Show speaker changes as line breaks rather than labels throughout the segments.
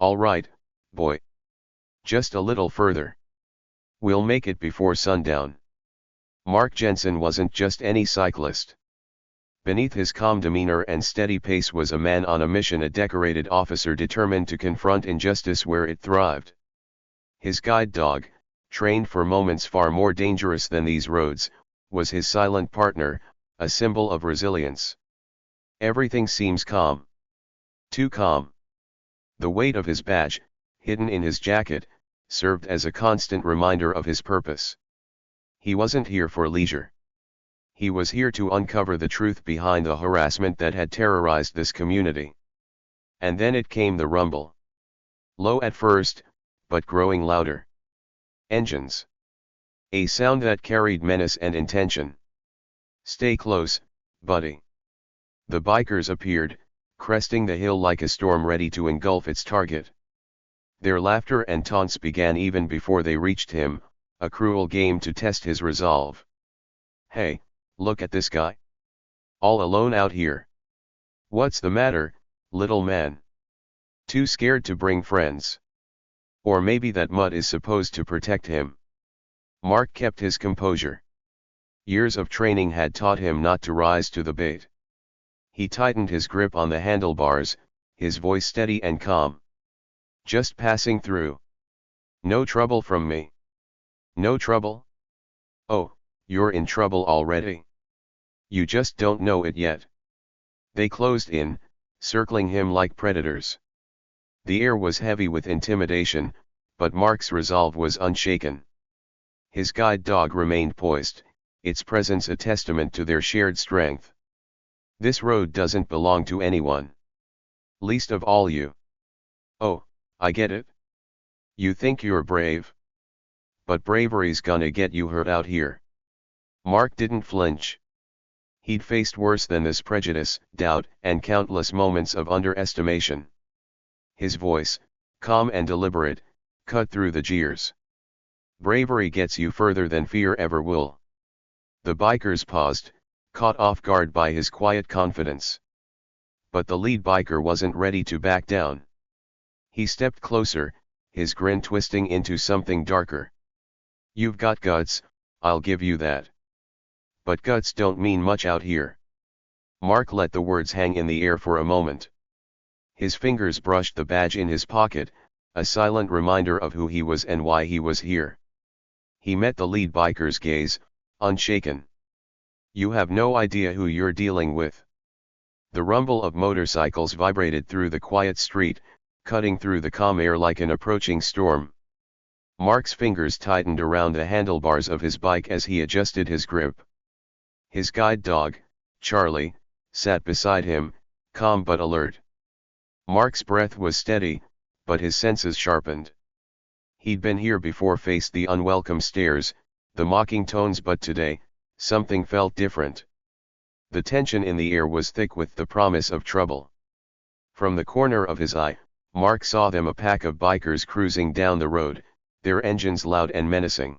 All right, boy. Just a little further. We'll make it before sundown. Mark Jensen wasn't just any cyclist. Beneath his calm demeanor and steady pace was a man on a mission, a decorated officer determined to confront injustice where it thrived. His guide dog, trained for moments far more dangerous than these roads, was his silent partner, a symbol of resilience. Everything seems calm. Too calm. The weight of his badge, hidden in his jacket, served as a constant reminder of his purpose. He wasn't here for leisure. He was here to uncover the truth behind the harassment that had terrorized this community. And then it came, the rumble. Low at first, but growing louder. Engines. A sound that carried menace and intention. Stay close, buddy. The bikers appeared, cresting the hill like a storm ready to engulf its target. Their laughter and taunts began even before they reached him, a cruel game to test his resolve. Hey, look at this guy. All alone out here. What's the matter, little man? Too scared to bring friends? Or maybe that mud is supposed to protect him. Mark kept his composure. Years of training had taught him not to rise to the bait. He tightened his grip on the handlebars, his voice steady and calm. Just passing through. No trouble from me. No trouble? Oh, you're in trouble already. You just don't know it yet. They closed in, circling him like predators. The air was heavy with intimidation, but Mark's resolve was unshaken. His guide dog remained poised, its presence a testament to their shared strength. This road doesn't belong to anyone. Least of all you. Oh, I get it. You think you're brave? But bravery's gonna get you hurt out here. Mark didn't flinch. He'd faced worse than this: prejudice, doubt, and countless moments of underestimation. His voice, calm and deliberate, cut through the jeers. Bravery gets you further than fear ever will. The bikers paused, caught off guard by his quiet confidence. But the lead biker wasn't ready to back down. He stepped closer, his grin twisting into something darker. You've got guts, I'll give you that. But guts don't mean much out here. Mark let the words hang in the air for a moment. His fingers brushed the badge in his pocket, a silent reminder of who he was and why he was here. He met the lead biker's gaze, unshaken. You have no idea who you're dealing with. The rumble of motorcycles vibrated through the quiet street, cutting through the calm air like an approaching storm. Mark's fingers tightened around the handlebars of his bike as he adjusted his grip. His guide dog, Charlie, sat beside him, calm but alert. Mark's breath was steady, but his senses sharpened. He'd been here before, faced the unwelcome stares, the mocking tones, but today, something felt different. The tension in the air was thick with the promise of trouble. From the corner of his eye, Mark saw them, a pack of bikers cruising down the road, their engines loud and menacing.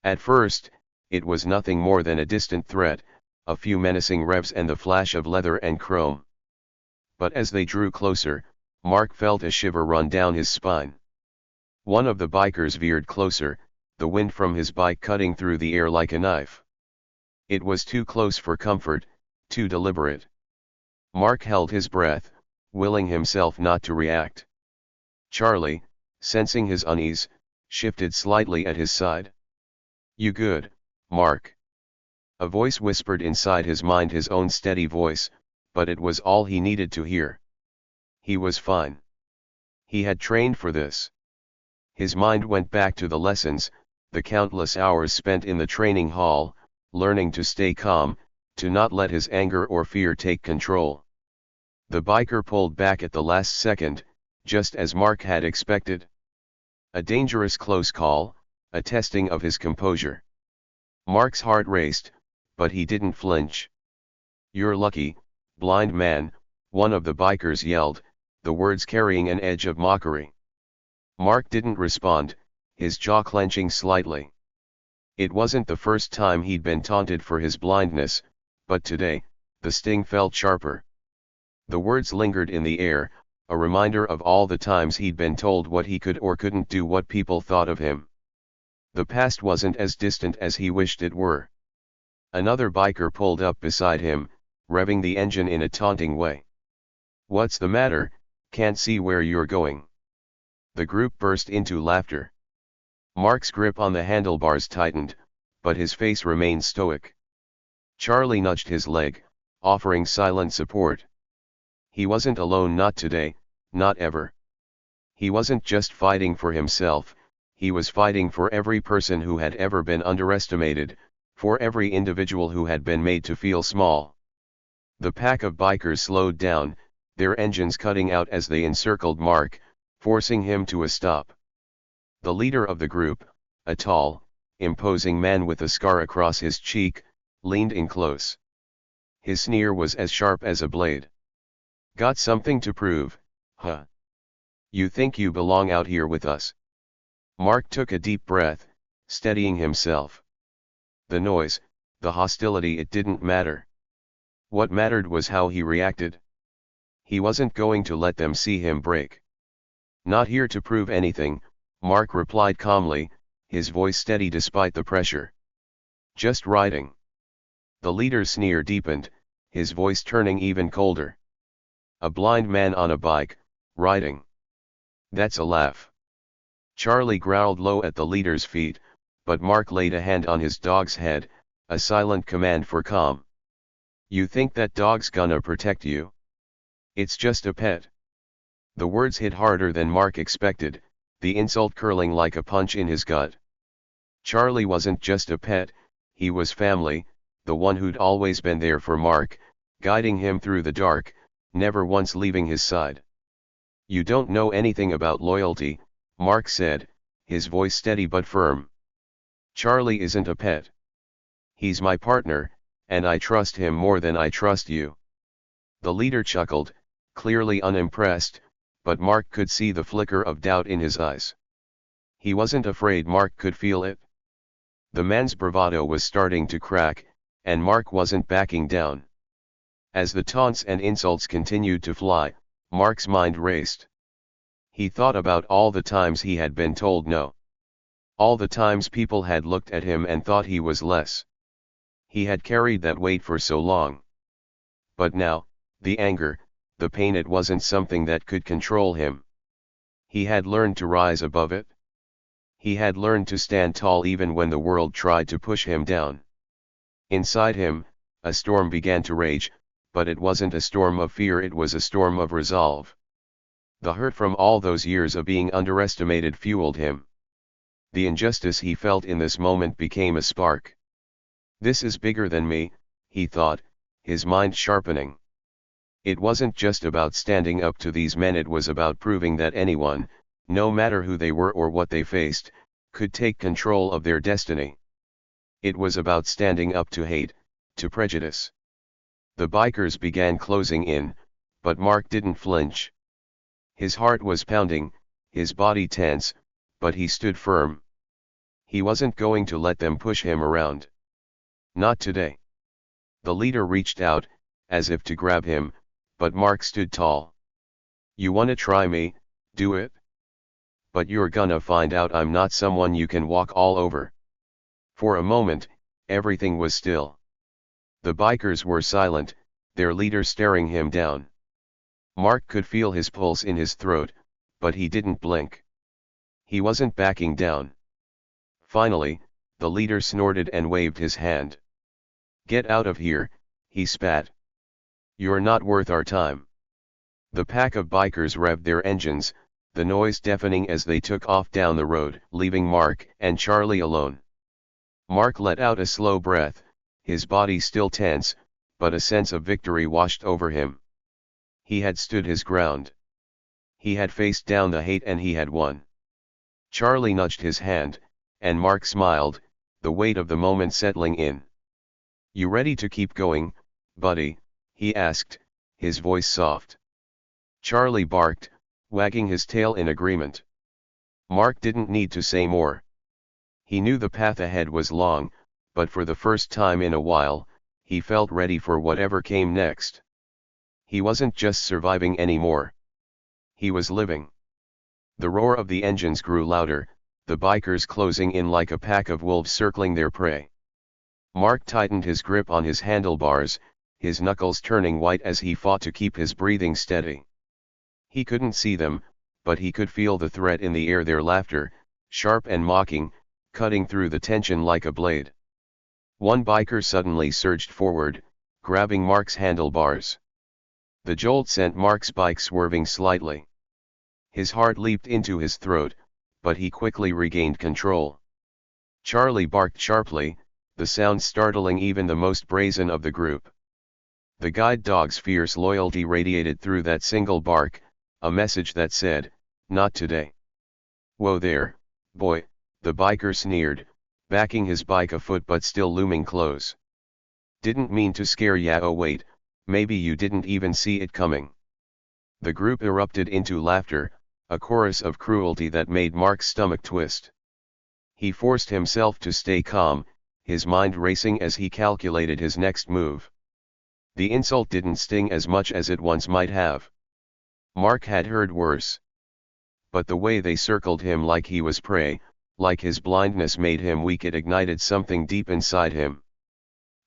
At first, it was nothing more than a distant threat, a few menacing revs and the flash of leather and chrome. But as they drew closer, Mark felt a shiver run down his spine. One of the bikers veered closer, the wind from his bike cutting through the air like a knife. It was too close for comfort, too deliberate. Mark held his breath, willing himself not to react. Charlie, sensing his unease, shifted slightly at his side. You good, Mark? A voice whispered inside his mind, his own steady voice, but it was all he needed to hear. He was fine. He had trained for this. His mind went back to the lessons, the countless hours spent in the training hall, learning to stay calm, to not let his anger or fear take control. The biker pulled back at the last second, just as Mark had expected. A dangerous close call, a testing of his composure. Mark's heart raced, but he didn't flinch. You're lucky, blind man, one of the bikers yelled, the words carrying an edge of mockery. Mark didn't respond, his jaw clenching slightly. It wasn't the first time he'd been taunted for his blindness, but today, the sting felt sharper. The words lingered in the air, a reminder of all the times he'd been told what he could or couldn't do, what people thought of him. The past wasn't as distant as he wished it were. Another biker pulled up beside him, revving the engine in a taunting way. "What's the matter? Can't see where you're going." The group burst into laughter. Mark's grip on the handlebars tightened, but his face remained stoic. Charlie nudged his leg, offering silent support. He wasn't alone, not today, not ever. He wasn't just fighting for himself, he was fighting for every person who had ever been underestimated, for every individual who had been made to feel small. The pack of bikers slowed down, their engines cutting out as they encircled Mark, forcing him to a stop. The leader of the group, a tall, imposing man with a scar across his cheek, leaned in close. His sneer was as sharp as a blade. "Got something to prove, huh? You think you belong out here with us?" Mark took a deep breath, steadying himself. The noise, the hostility, it didn't matter. What mattered was how he reacted. He wasn't going to let them see him break. "Not here to prove anything," Mark replied calmly, his voice steady despite the pressure. "Just riding." The leader's sneer deepened, his voice turning even colder. "A blind man on a bike, riding. That's a laugh." Charlie growled low at the leader's feet, but Mark laid a hand on his dog's head, a silent command for calm. "You think that dog's gonna protect you? It's just a pet." The words hit harder than Mark expected, the insult curling like a punch in his gut. Charlie wasn't just a pet, he was family, the one who'd always been there for Mark, guiding him through the dark, never once leaving his side. "You don't know anything about loyalty," Mark said, his voice steady but firm. "Charlie isn't a pet. He's my partner, and I trust him more than I trust you." The leader chuckled, clearly unimpressed, but Mark could see the flicker of doubt in his eyes. He wasn't afraid, Mark could feel it. The man's bravado was starting to crack, and Mark wasn't backing down. As the taunts and insults continued to fly, Mark's mind raced. He thought about all the times he had been told no. All the times people had looked at him and thought he was less. He had carried that weight for so long. But now, the anger, the pain, it wasn't something that could control him. He had learned to rise above it. He had learned to stand tall even when the world tried to push him down. Inside him, a storm began to rage, but it wasn't a storm of fear, it was a storm of resolve. The hurt from all those years of being underestimated fueled him. The injustice he felt in this moment became a spark. "This is bigger than me," he thought, his mind sharpening. It wasn't just about standing up to these men, it was about proving that anyone, no matter who they were or what they faced, could take control of their destiny. It was about standing up to hate, to prejudice. The bikers began closing in, but Mark didn't flinch. His heart was pounding, his body tense, but he stood firm. He wasn't going to let them push him around. Not today. The leader reached out, as if to grab him, but Mark stood tall. "You wanna try me, do it? But you're gonna find out I'm not someone you can walk all over." For a moment, everything was still. The bikers were silent, their leader staring him down. Mark could feel his pulse in his throat, but he didn't blink. He wasn't backing down. Finally, the leader snorted and waved his hand. "Get out of here," he spat. "You're not worth our time." The pack of bikers revved their engines, the noise deafening as they took off down the road, leaving Mark and Charlie alone. Mark let out a slow breath, his body still tense, but a sense of victory washed over him. He had stood his ground. He had faced down the hate and he had won. Charlie nudged his hand, and Mark smiled, the weight of the moment settling in. "You ready to keep going, buddy?" he asked, his voice soft. Charlie barked, wagging his tail in agreement. Mark didn't need to say more. He knew the path ahead was long, but for the first time in a while, he felt ready for whatever came next. He wasn't just surviving anymore. He was living. The roar of the engines grew louder, the bikers closing in like a pack of wolves circling their prey. Mark tightened his grip on his handlebars, his knuckles turning white as he fought to keep his breathing steady. He couldn't see them, but he could feel the threat in the air, their laughter, sharp and mocking, cutting through the tension like a blade. One biker suddenly surged forward, grabbing Mark's handlebars. The jolt sent Mark's bike swerving slightly. His heart leaped into his throat, but he quickly regained control. Charlie barked sharply, the sound startling even the most brazen of the group. The guide dog's fierce loyalty radiated through that single bark, a message that said, "Not today." "Whoa there, boy," the biker sneered, backing his bike a foot but still looming close. "Didn't mean to scare ya. Oh wait, maybe you didn't even see it coming." The group erupted into laughter, a chorus of cruelty that made Mark's stomach twist. He forced himself to stay calm, his mind racing as he calculated his next move. The insult didn't sting as much as it once might have. Mark had heard worse. But the way they circled him like he was prey, like his blindness made him weak, it ignited something deep inside him.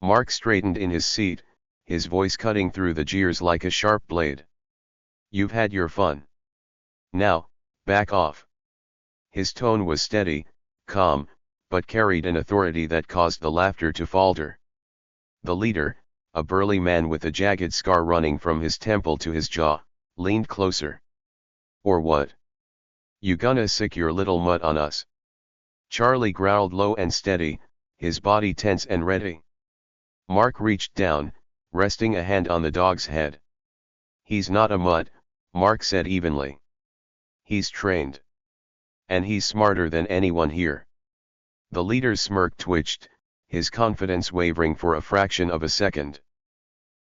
Mark straightened in his seat, his voice cutting through the jeers like a sharp blade. "You've had your fun. Now, back off." His tone was steady, calm, but carried an authority that caused the laughter to falter. The leader, a burly man with a jagged scar running from his temple to his jaw, leaned closer. "Or what? You gonna sick your little mutt on us?" Charlie growled low and steady, his body tense and ready. Mark reached down, resting a hand on the dog's head. "He's not a mutt," Mark said evenly. "He's trained. And he's smarter than anyone here." The leader's smirk twitched, his confidence wavering for a fraction of a second.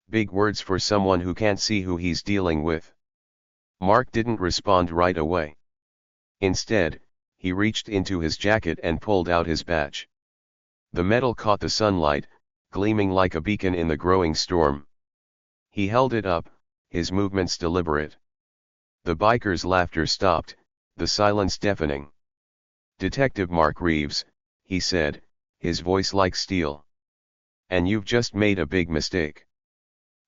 Big words for someone who can't see who he's dealing with. Mark didn't respond right away. Instead, he reached into his jacket and pulled out his badge. The metal caught the sunlight, gleaming like a beacon in the growing storm. He held it up, his movements deliberate. The biker's laughter stopped, the silence deafening. "Detective Mark Reeves," he said, his voice like steel. "And you've just made a big mistake."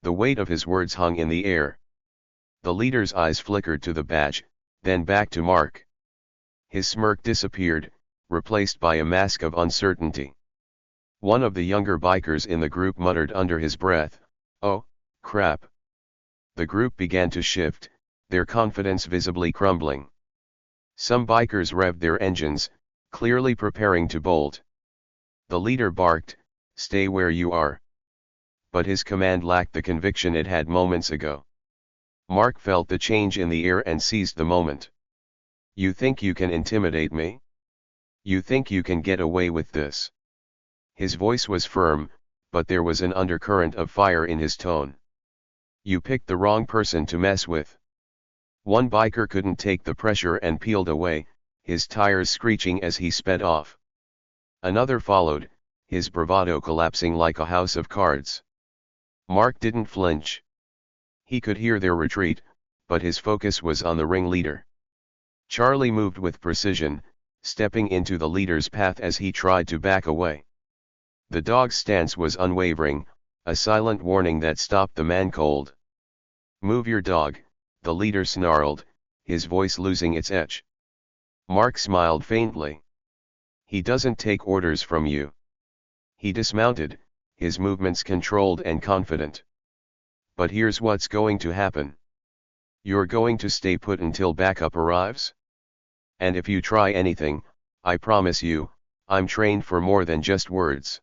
The weight of his words hung in the air. The leader's eyes flickered to the badge, then back to Mark. His smirk disappeared, replaced by a mask of uncertainty. One of the younger bikers in the group muttered under his breath, "Oh, crap." The group began to shift, their confidence visibly crumbling. Some bikers revved their engines, clearly preparing to bolt. The leader barked, "Stay where you are." But his command lacked the conviction it had moments ago. Mark felt the change in the air and seized the moment. "You think you can intimidate me? You think you can get away with this?" His voice was firm, but there was an undercurrent of fire in his tone. "You picked the wrong person to mess with." One biker couldn't take the pressure and peeled away, his tires screeching as he sped off. Another followed, his bravado collapsing like a house of cards. Mark didn't flinch. He could hear their retreat, but his focus was on the ringleader. Charlie moved with precision, stepping into the leader's path as he tried to back away. The dog's stance was unwavering, a silent warning that stopped the man cold. "Move your dog," the leader snarled, his voice losing its edge. Mark smiled faintly. "He doesn't take orders from you." He dismounted, his movements controlled and confident. "But here's what's going to happen. You're going to stay put until backup arrives. And if you try anything, I promise you, I'm trained for more than just words."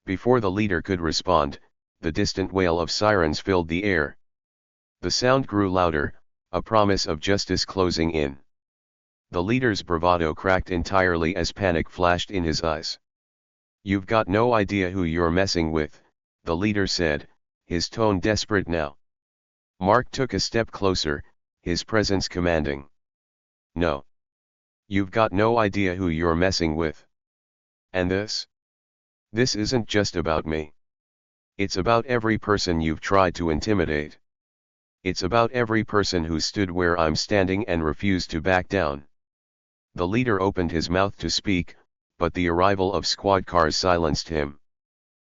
Before the leader could respond, the distant wail of sirens filled the air. The sound grew louder, a promise of justice closing in. The leader's bravado cracked entirely as panic flashed in his eyes. "You've got no idea who you're messing with," the leader said, his tone desperate now. Mark took a step closer, his presence commanding. "No. You've got no idea who you're messing with. And this? This isn't just about me. It's about every person you've tried to intimidate. It's about every person who stood where I'm standing and refused to back down. The leader opened his mouth to speak, but the arrival of squad cars silenced him.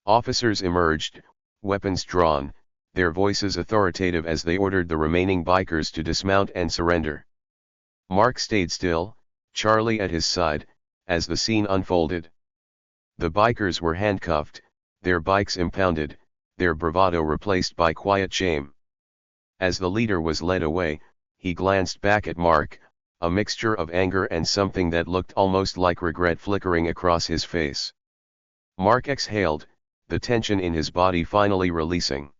Officers emerged, weapons drawn, their voices authoritative as they ordered the remaining bikers to dismount and surrender. Mark stayed still, Charlie at his side, as the scene unfolded. The bikers were handcuffed, their bikes impounded, their bravado replaced by quiet shame. As the leader was led away, he glanced back at Mark, a mixture of anger and something that looked almost like regret flickering across his face. Mark exhaled, the tension in his body finally releasing.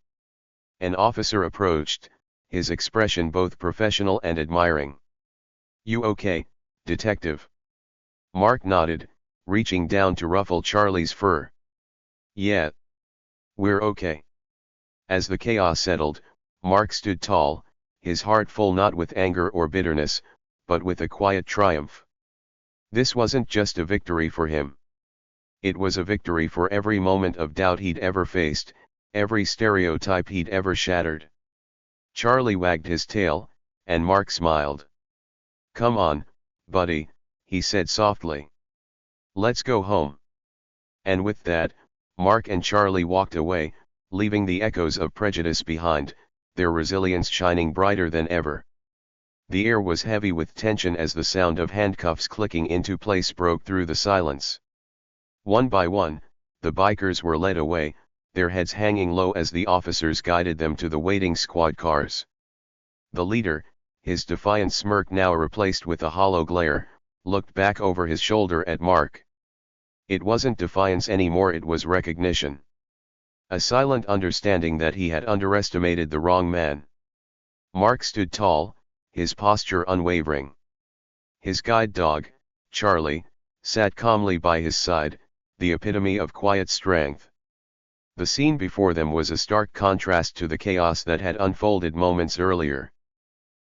An officer approached, his expression both professional and admiring. "You okay, detective?" Mark nodded, reaching down to ruffle Charlie's fur. "Yeah. We're okay." As the chaos settled, Mark stood tall, his heart full not with anger or bitterness, but with a quiet triumph. This wasn't just a victory for him. It was a victory for every moment of doubt he'd ever faced, every stereotype he'd ever shattered. Charlie wagged his tail, and Mark smiled. "Come on, buddy," he said softly. "Let's go home." And with that, Mark and Charlie walked away, leaving the echoes of prejudice behind, their resilience shining brighter than ever. The air was heavy with tension as the sound of handcuffs clicking into place broke through the silence. One by one, the bikers were led away, their heads hanging low as the officers guided them to the waiting squad cars. The leader, his defiant smirk now replaced with a hollow glare, looked back over his shoulder at Mark. It wasn't defiance anymore, it was recognition. A silent understanding that he had underestimated the wrong man. Mark stood tall, his posture unwavering. His guide dog, Charlie, sat calmly by his side, the epitome of quiet strength. The scene before them was a stark contrast to the chaos that had unfolded moments earlier.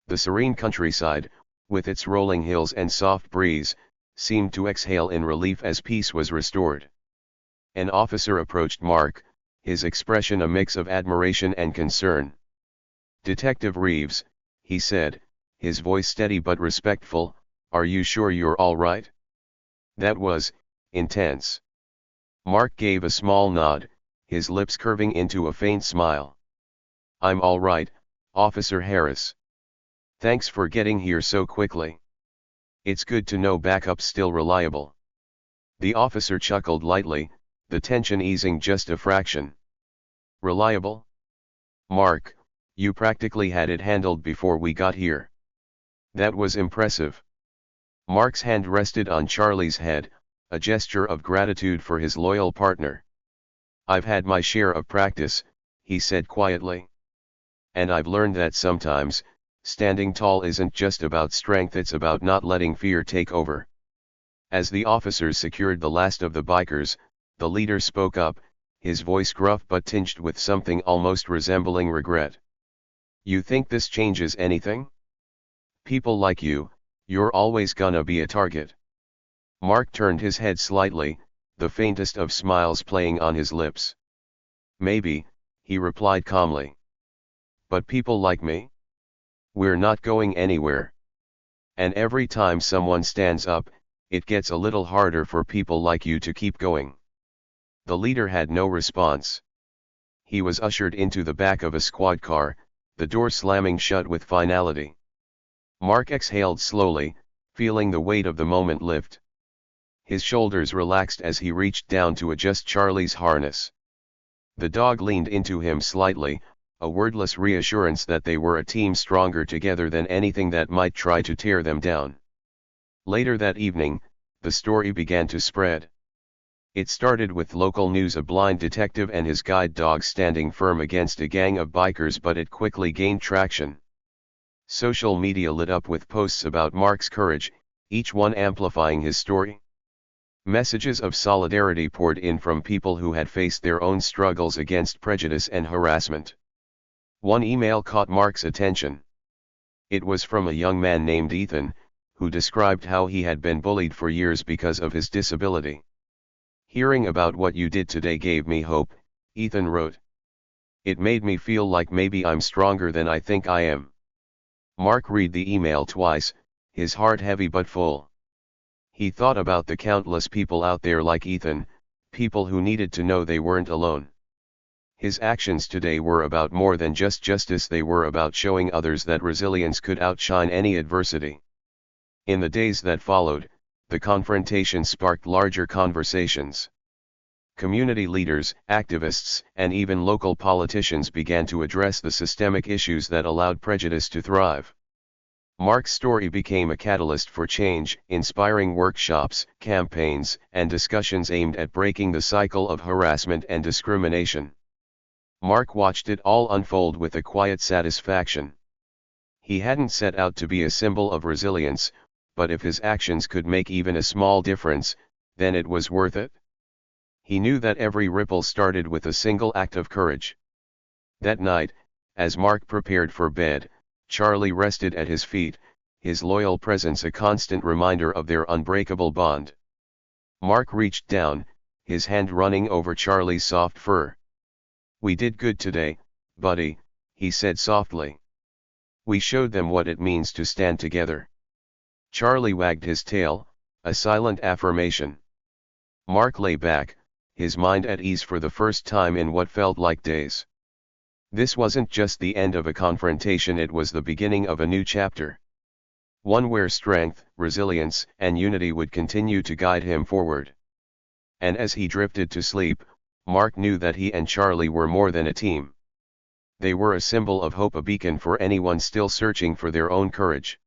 The serene countryside, with its rolling hills and soft breeze, seemed to exhale in relief as peace was restored. An officer approached Mark, his expression a mix of admiration and concern. "Detective Reeves," he said, his voice steady but respectful, "are you sure you're all right?" That was intense. Mark gave a small nod, his lips curving into a faint smile. "I'm all right, Officer Harris. Thanks for getting here so quickly. It's good to know backup's still reliable." The officer chuckled lightly, the tension easing just a fraction. "Reliable? Mark, you practically had it handled before we got here." That was impressive. Mark's hand rested on Charlie's head, a gesture of gratitude for his loyal partner. "I've had my share of practice," he said quietly. "And I've learned that sometimes, standing tall isn't just about strength, it's about not letting fear take over." As the officers secured the last of the bikers, the leader spoke up, his voice gruff but tinged with something almost resembling regret. "You think this changes anything? People like you, you're always gonna be a target." Mark turned his head slightly, the faintest of smiles playing on his lips. "Maybe," he replied calmly. "But people like me? We're not going anywhere. And every time someone stands up, it gets a little harder for people like you to keep going." The leader had no response. He was ushered into the back of a squad car, the door slamming shut with finality. Mark exhaled slowly, feeling the weight of the moment lift. His shoulders relaxed as he reached down to adjust Charlie's harness. The dog leaned into him slightly, a wordless reassurance that they were a team stronger together than anything that might try to tear them down. Later that evening, the story began to spread. It started with local news, a blind detective and his guide dog standing firm against a gang of bikers, but it quickly gained traction. Social media lit up with posts about Mark's courage, each one amplifying his story. Messages of solidarity poured in from people who had faced their own struggles against prejudice and harassment. One email caught Mark's attention. It was from a young man named Ethan, who described how he had been bullied for years because of his disability. "Hearing about what you did today gave me hope," Ethan wrote. It made me feel like maybe I'm stronger than I think I am. Mark read the email twice, his heart heavy but full. He thought about the countless people out there like Ethan, people who needed to know they weren't alone. His actions today were about more than just justice, they were about showing others that resilience could outshine any adversity. In the days that followed, the confrontation sparked larger conversations. Community leaders, activists, and even local politicians began to address the systemic issues that allowed prejudice to thrive. Mark's story became a catalyst for change, inspiring workshops, campaigns, and discussions aimed at breaking the cycle of harassment and discrimination. Mark watched it all unfold with a quiet satisfaction. He hadn't set out to be a symbol of resilience, but if his actions could make even a small difference, then it was worth it. He knew that every ripple started with a single act of courage. That night, as Mark prepared for bed, Charlie rested at his feet, his loyal presence a constant reminder of their unbreakable bond. Mark reached down, his hand running over Charlie's soft fur. "We did good today, buddy," he said softly. "We showed them what it means to stand together." Charlie wagged his tail, a silent affirmation. Mark lay back, his mind at ease for the first time in what felt like days. This wasn't just the end of a confrontation, it was the beginning of a new chapter. One where strength, resilience, and unity would continue to guide him forward. And as he drifted to sleep, Mark knew that he and Charlie were more than a team. They were a symbol of hope, a beacon for anyone still searching for their own courage.